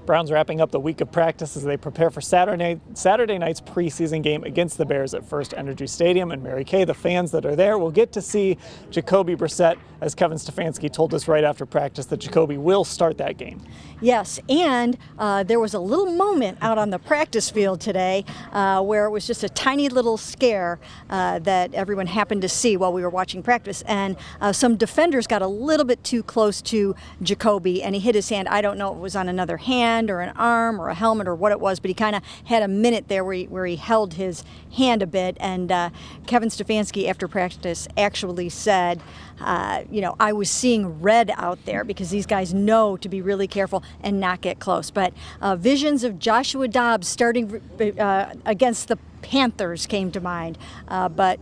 Browns wrapping up the week of practice as they prepare for Saturday night's preseason game against the Bears at First Energy Stadium. And Mary Kay, the fans that are there, will get to see Jacoby Brissett, as Kevin Stefanski told us right after practice that Jacoby will start that game. Yes, and there was a little moment out on the practice field today where it was just a tiny little scare that everyone happened to see while we were watching practice. And some defenders got a little bit too close to Jacoby, and he hit his hand. I don't know if it was on another hand or an arm or a helmet or what it was, but he kind of had a minute there where he held his hand a bit. And Kevin Stefanski, after practice, actually said, I was seeing red out there because these guys know to be really careful and not get close. But visions of Joshua Dobbs starting against the Panthers came to mind, but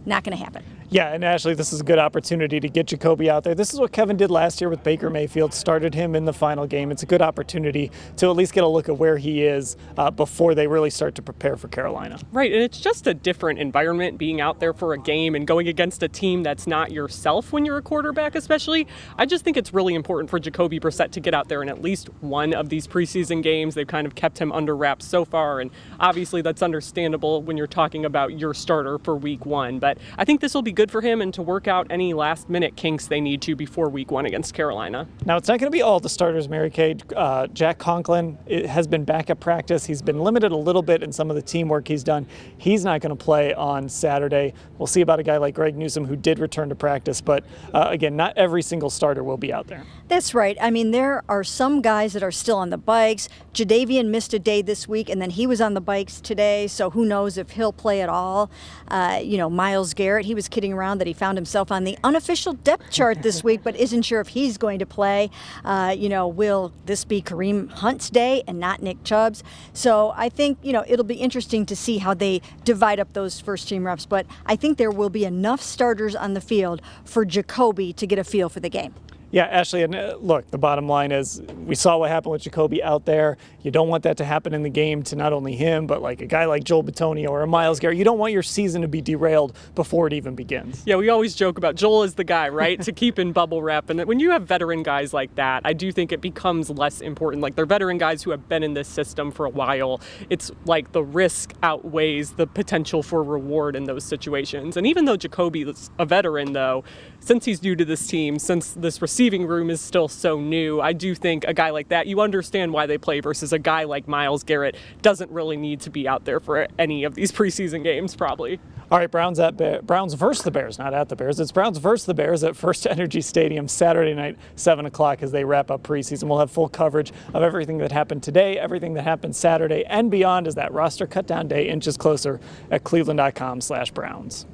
not going to happen. Yeah, and Ashley, this is a good opportunity to get Jacoby out there. This is what Kevin did last year with Baker Mayfield, started him in the final game. It's a good opportunity to at least get a look at where he is before they really start to prepare for Carolina. Right, and it's just a different environment being out there for a game and going against a team that's not yourself when you're a quarterback especially. I just think it's really important for Jacoby Brissett to get out there in at least one of these preseason games. They've kind of kept him under wraps so far, and obviously that's understandable when you're talking about your starter for week one. But I think this will be good for him and to work out any last-minute kinks they need to before week one against Carolina. Now, it's not going to be all the starters, Mary Kay. Jack Conklin has been back at practice. He's been limited a little bit in some of the teamwork he's done. He's not going to play on Saturday. We'll see about a guy like Greg Newsome, who did return to practice. But again, not every single starter will be out there. That's right. I mean, there are some guys that are still on the bikes. Jadavian missed a day this week, and then he was on the bikes today, so who knows if he'll play at all. Myles Garrett, he was kidding around that he found himself on the unofficial depth chart this week, but isn't sure if he's going to play. Will this be Kareem Hunt's day and not Nick Chubb's? So I think, it'll be interesting to see how they divide up those first-team reps, but I think there will be enough starters on the field for Jacoby to get a feel for the game. Yeah, Ashley, and look, the bottom line is we saw what happened with Jacoby out there. You don't want that to happen in the game to not only him, but like a guy like Joel Bitonio or a Myles Garrett. You don't want your season to be derailed before it even begins. Yeah, we always joke about Joel is the guy, right, to keep in bubble wrap. And when you have veteran guys like that, I do think it becomes less important. Like, they're veteran guys who have been in this system for a while. It's like the risk outweighs the potential for reward in those situations. And even though Jacoby is a veteran, though, since he's new to this team, since this receiving room is still so new, I do think a guy like that, you understand why they play, versus a guy like Myles Garrett doesn't really need to be out there for any of these preseason games, probably. All right, Browns versus the Bears, not at the Bears. It's Browns versus the Bears at First Energy Stadium Saturday night, 7 o'clock, as they wrap up preseason. We'll have full coverage of everything that happened today, everything that happened Saturday, and beyond as that roster cut down day inches closer at cleveland.com/Browns.